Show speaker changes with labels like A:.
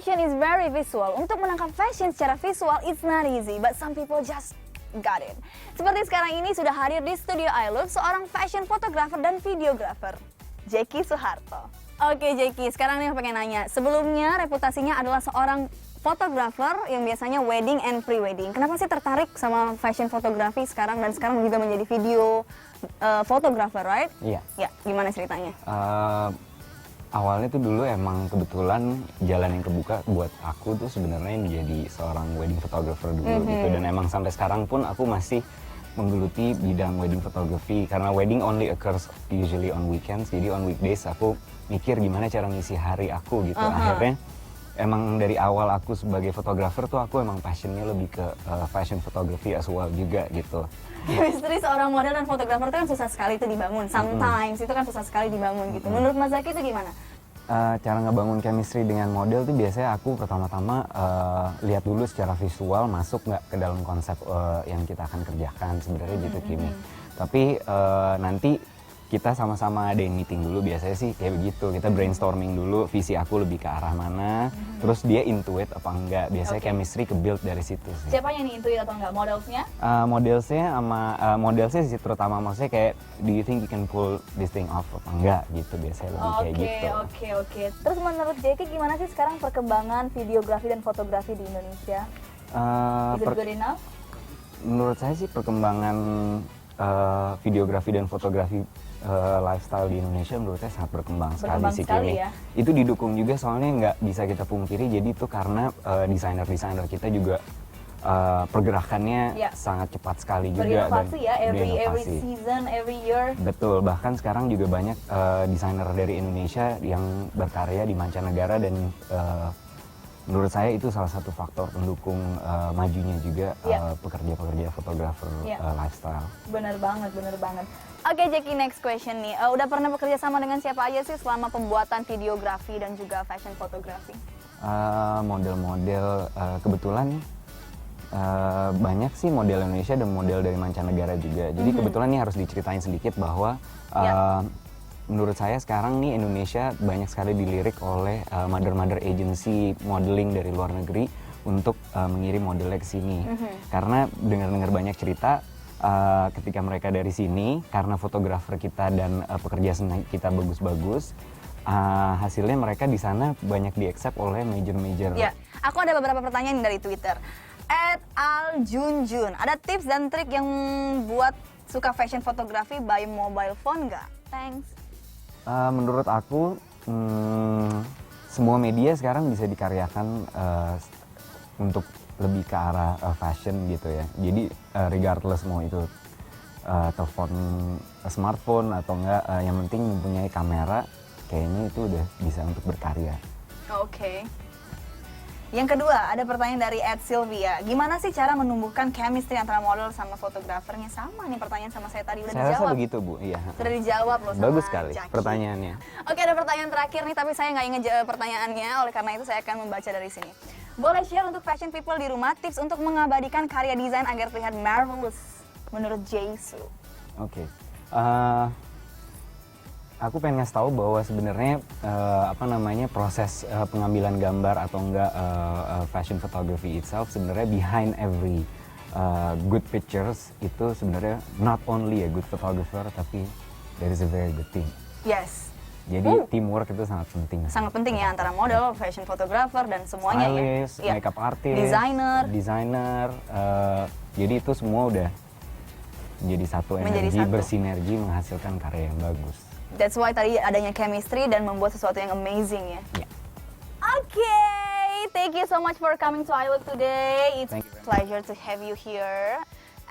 A: Fashion is very visual. Untuk menangkap fashion secara visual, it's not easy, but some people just got it. Seperti sekarang ini sudah hadir di studio iLook seorang fashion photographer dan videographer, Jeki Suharto. Oke Jeki, sekarang nih aku pengen nanya. Sebelumnya reputasinya adalah seorang fotografer yang biasanya wedding and pre-wedding. Kenapa sih tertarik sama fashion fotografi sekarang dan sekarang juga menjadi video fotografer, right?
B: Iya.
A: Ya, gimana ceritanya?
B: Awalnya tuh dulu emang kebetulan jalan yang kebuka buat aku tuh sebenarnya menjadi seorang wedding photographer dulu gitu, dan emang sampai sekarang pun aku masih menggeluti bidang wedding photography karena wedding only occurs usually on weekends, jadi on weekdays aku mikir gimana cara ngisi hari aku gitu. Akhirnya emang dari awal aku sebagai fotografer tuh aku emang passionnya lebih ke fashion photography as well juga gitu.
A: Chemistry seorang model dan fotografer itu kan susah sekali itu dibangun. Sometimes itu kan susah sekali dibangun gitu. Menurut Mas Zaki itu gimana?
B: Cara ngebangun chemistry dengan model tuh biasanya aku pertama-tama lihat dulu secara visual masuk nggak ke dalam konsep yang kita akan kerjakan sebenarnya gitu Kimi. Tapi nanti kita sama-sama ada yang meeting dulu, biasanya sih kayak begitu. Kita brainstorming dulu visi aku lebih ke arah mana, terus dia intuit apa enggak. Biasanya chemistry ke build dari situ sih.
A: Siapa yang intuit atau enggak? Modelsnya?
B: Modelsnya sih terutama, maksudnya kayak do you think you can pull this thing off apa enggak gitu, biasanya lebih kayak gitu.
A: Oke. Terus menurut Jeki gimana sih sekarang perkembangan videografi dan fotografi di Indonesia? Is it good enough?
B: Menurut saya sih perkembangan videografi dan fotografi lifestyle di Indonesia menurut saya sangat berkembang sekali sih Kimi.
A: Ya?
B: Itu didukung juga soalnya nggak bisa kita pungkiri, jadi itu karena desainer-desainer kita juga pergerakannya sangat cepat sekali juga.
A: Berinovasi ya, every season, every year.
B: Betul, bahkan sekarang juga banyak desainer dari Indonesia yang berkarya di mancanegara dan menurut saya itu salah satu faktor pendukung majunya juga pekerja-pekerja fotografer lifestyle.
A: Bener banget. Oke Jeki, next question nih. Udah pernah bekerja sama dengan siapa aja sih selama pembuatan videografi dan juga fashion fotografi?
B: Model-model kebetulan banyak sih model Indonesia dan model dari mancanegara juga. Jadi kebetulan nih harus diceritain sedikit bahwa menurut saya sekarang nih Indonesia banyak sekali dilirik oleh mother agency modeling dari luar negeri untuk mengirim modelnya ke sini. Karena dengar-dengar banyak cerita ketika mereka dari sini, karena fotografer kita dan pekerja seni kita bagus-bagus, hasilnya mereka di sana banyak di-accept oleh major-major.
A: Ya, aku ada beberapa pertanyaan dari Twitter. @aljunjun, ada tips dan trik yang buat suka fashion fotografi by mobile phone nggak? Thanks.
B: Menurut aku, semua media sekarang bisa dikaryakan untuk lebih ke arah fashion gitu ya. Jadi regardless mau itu telepon smartphone atau enggak, yang penting mempunyai kamera, kayaknya itu udah bisa untuk berkarya.
A: Oke. Yang kedua, ada pertanyaan dari @Sylvia. Gimana sih cara menumbuhkan chemistry antara model sama fotografernya? Sama nih pertanyaan sama saya tadi, udah
B: Saya
A: dijawab.
B: rasa begitu Bu, iya.
A: Sudah dijawab loh sama
B: Bagus sekali
A: Jaki.
B: pertanyaannya.
A: Oke, ada pertanyaan terakhir nih, tapi saya nggak ingat pertanyaannya, oleh karena itu saya akan membaca dari sini. Boleh share untuk fashion people di rumah tips untuk mengabadikan karya desain agar terlihat marvelous menurut Jaisu?
B: Oke. Aku pengen ngasih tahu bahwa sebenarnya proses pengambilan gambar atau enggak fashion photography itself, sebenarnya behind every good pictures itu sebenarnya not only a good photographer, tapi there is a very good team.
A: Yes.
B: Jadi teamwork itu sangat penting.
A: Sangat penting ya, antara model, fashion photographer dan semuanya.
B: Stylist, makeup artist, designer. Jadi itu semua udah menjadi satu energi, bersinergi menghasilkan karya yang bagus.
A: That's why tadi adanya chemistry dan membuat sesuatu yang amazing ya. Okay, thank you so much for coming to iLook today. It's a pleasure to have you here.